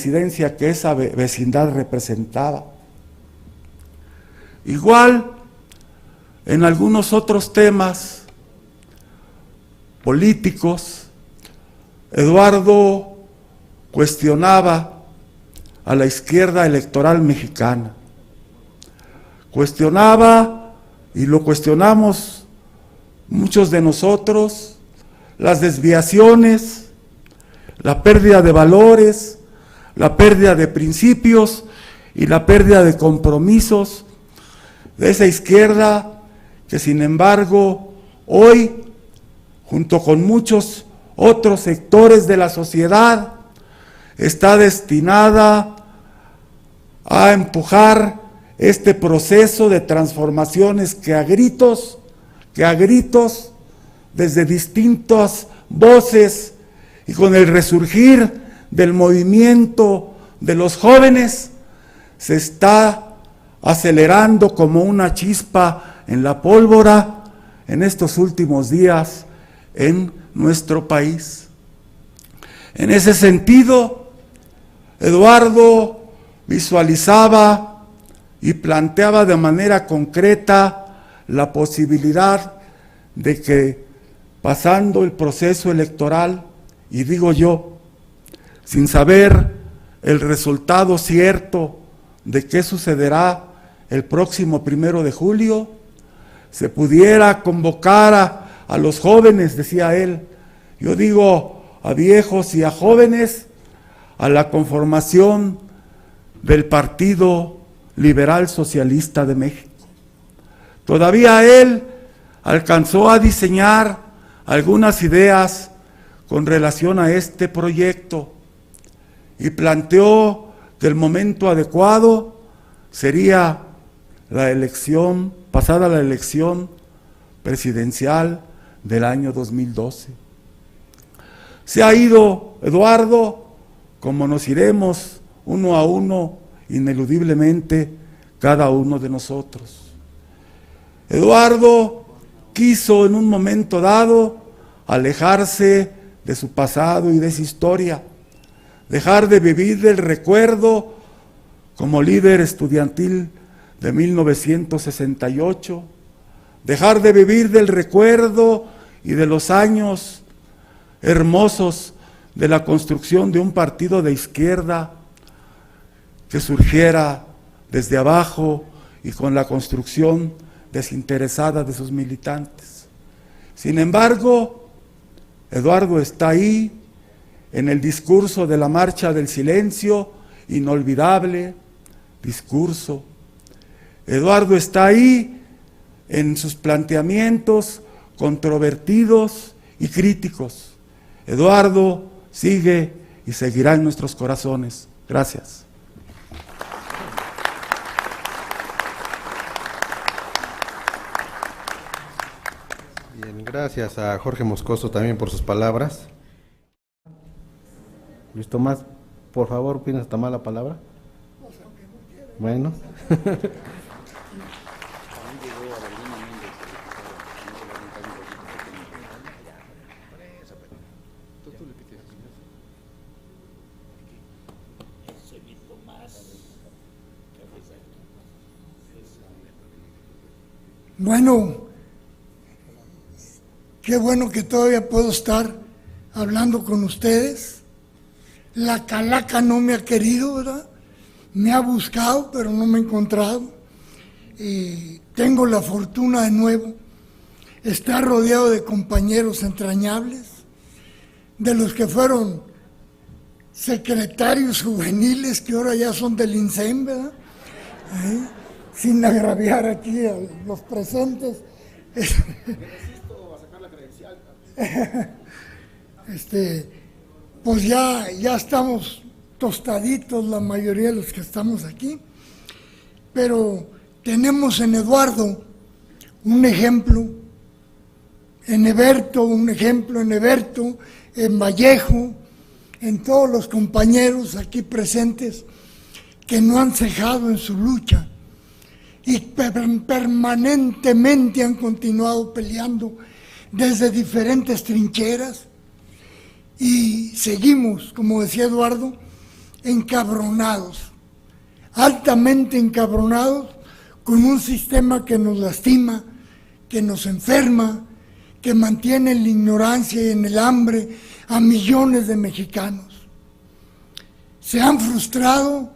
incidencia que esa vecindad representaba. Igual, en algunos otros temas políticos, Eduardo cuestionaba a la izquierda electoral mexicana. Cuestionaba, y lo cuestionamos muchos de nosotros, las desviaciones, la pérdida de valores, la pérdida de principios y la pérdida de compromisos de esa izquierda que, sin embargo, hoy, junto con muchos otros sectores de la sociedad, está destinada a empujar este proceso de transformaciones que a gritos, desde distintas voces y con el resurgir del movimiento de los jóvenes, se está acelerando como una chispa en la pólvora en estos últimos días en nuestro país. En ese sentido, Eduardo visualizaba y planteaba de manera concreta la posibilidad de que, pasando el proceso electoral, y digo yo, sin saber el resultado cierto de qué sucederá el próximo 1 de julio, se pudiera convocar a los jóvenes, decía él, yo digo a viejos y a jóvenes, a la conformación del Partido Liberal Socialista de México. Todavía él alcanzó a diseñar algunas ideas con relación a este proyecto y planteó que el momento adecuado sería la elección, pasada la elección presidencial del año 2012. Se ha ido Eduardo, como nos iremos uno a uno, ineludiblemente, cada uno de nosotros. Eduardo quiso en un momento dado alejarse de su pasado y de su historia, dejar de vivir del recuerdo como líder estudiantil de 1968, dejar de vivir del recuerdo y de los años hermosos de la construcción de un partido de izquierda que surgiera desde abajo y con la construcción desinteresada de sus militantes. Sin embargo, Eduardo está ahí en el discurso de la Marcha del Silencio, inolvidable discurso. Eduardo está ahí en sus planteamientos controvertidos y críticos. Eduardo sigue y seguirá en nuestros corazones. Gracias. Bien, gracias a Jorge Moscoso también por sus palabras. Luis Tomás, por favor, ¿piensas tomar la palabra? Bueno. Bueno, qué bueno que todavía puedo estar hablando con ustedes. La calaca no me ha querido, ¿verdad? Me ha buscado, pero no me ha encontrado. Tengo la fortuna de nuevo estar rodeado de compañeros entrañables, de los que fueron secretarios juveniles, que ahora ya son del INSEM, ¿verdad? Sin agraviar aquí a los presentes. Pues ya estamos tostaditos la mayoría de los que estamos aquí, pero tenemos en Eduardo un ejemplo, en Eberto un ejemplo, en Vallejo, en todos los compañeros aquí presentes que no han cejado en su lucha y permanentemente han continuado peleando desde diferentes trincheras, y seguimos, como decía Eduardo, encabronados, altamente encabronados, con un sistema que nos lastima, que nos enferma, que mantiene en la ignorancia y en el hambre a millones de mexicanos. Se han frustrado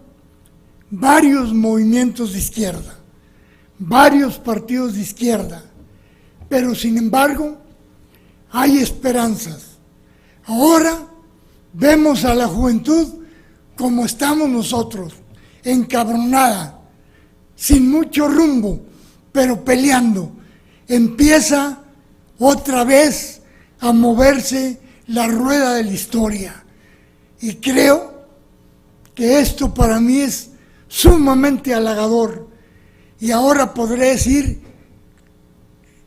varios movimientos de izquierda, varios partidos de izquierda, pero sin embargo hay esperanzas. Ahora vemos a la juventud como estamos nosotros, encabronada, sin mucho rumbo, pero peleando. Empieza otra vez a moverse la rueda de la historia. Y creo que esto para mí es sumamente halagador. Y ahora podré decir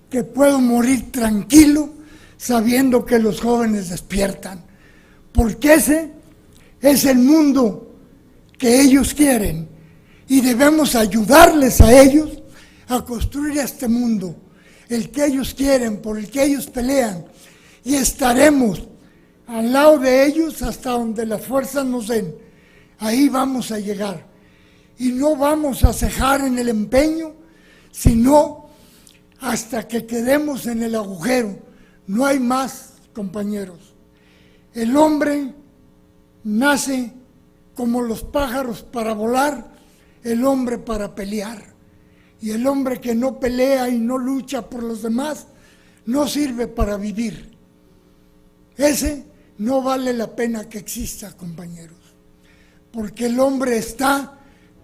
que puedo morir tranquilo sabiendo que los jóvenes despiertan. Porque ese es el mundo que ellos quieren. Y debemos ayudarles a ellos a construir este mundo, el que ellos quieren, por el que ellos pelean, y estaremos al lado de ellos hasta donde las fuerzas nos den. Ahí vamos a llegar, y no vamos a cejar en el empeño, sino hasta que quedemos en el agujero. No hay más, compañeros. El hombre nace como los pájaros para volar, el hombre para pelear. Y el hombre que no pelea y no lucha por los demás, no sirve para vivir. Ese no vale la pena que exista, compañeros. Porque el hombre está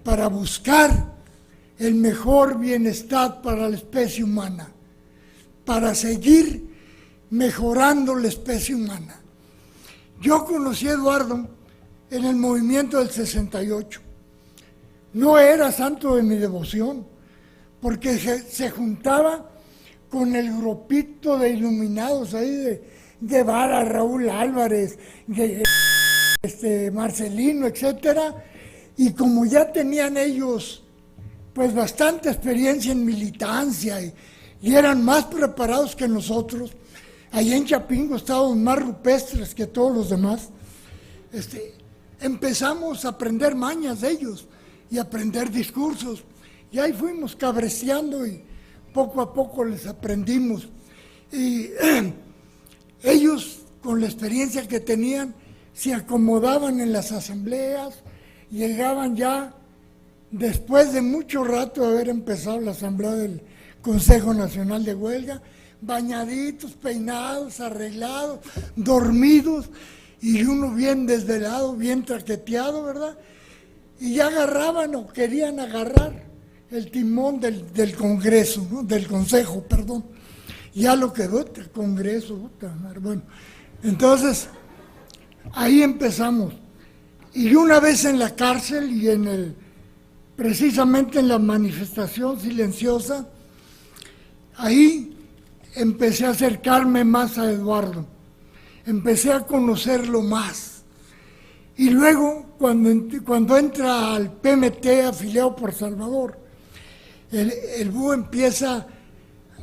para buscar el mejor bienestar para la especie humana, para seguir mejorando la especie humana. Yo conocí a Eduardo en el movimiento del 68. No era santo de mi devoción, porque se juntaba con el grupito de iluminados ahí de Guevara, Raúl Álvarez, Marcelino, etcétera, y como ya tenían ellos pues bastante experiencia en militancia y eran más preparados que nosotros, allí en Chapingo estábamos más rupestres que todos los demás, empezamos a aprender mañas de ellos y aprender discursos. Y ahí fuimos cabreceando y poco a poco les aprendimos. Y ellos, con la experiencia que tenían, se acomodaban en las asambleas, llegaban ya, después de mucho rato de haber empezado la asamblea del Consejo Nacional de Huelga, bañaditos, peinados, arreglados, dormidos, y uno bien desvelado, bien traqueteado, ¿verdad? Y ya agarraban o querían agarrar el timón del Congreso, ¿no? Del Consejo, perdón. Ya lo quedó el Congreso. Bueno, entonces, ahí empezamos. Y una vez en la cárcel y precisamente en la manifestación silenciosa, ahí empecé a acercarme más a Eduardo. Empecé a conocerlo más. Y luego, cuando entra al PMT, afiliado por Salvador, el búho empieza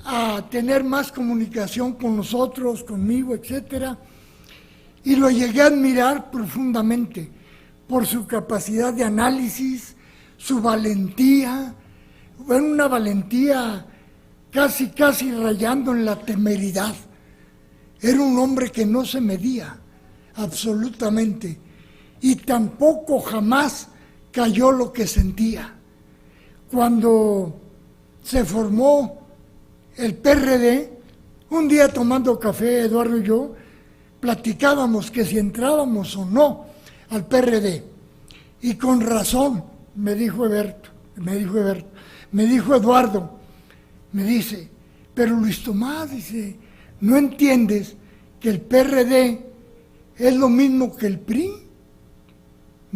a tener más comunicación con nosotros, conmigo, etcétera, y lo llegué a admirar profundamente por su capacidad de análisis, su valentía, bueno, una valentía casi rayando en la temeridad. Era un hombre que no se medía, absolutamente, y tampoco jamás cayó lo que sentía. Cuando se formó el PRD, un día tomando café, Eduardo y yo, platicábamos que si entrábamos o no al PRD. Y con razón, me dijo Eduardo, me dice, pero Luis Tomás, dice, ¿no entiendes que el PRD es lo mismo que el PRI?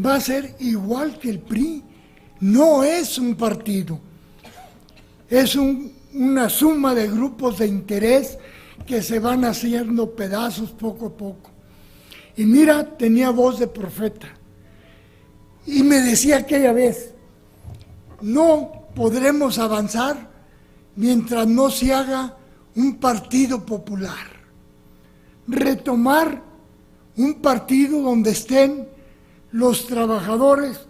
Va a ser igual que el PRI. No es un partido, es una suma de grupos de interés que se van haciendo pedazos poco a poco. Y mira, tenía voz de profeta. Y me decía aquella vez, no podremos avanzar mientras no se haga un partido popular. Retomar un partido donde estén los trabajadores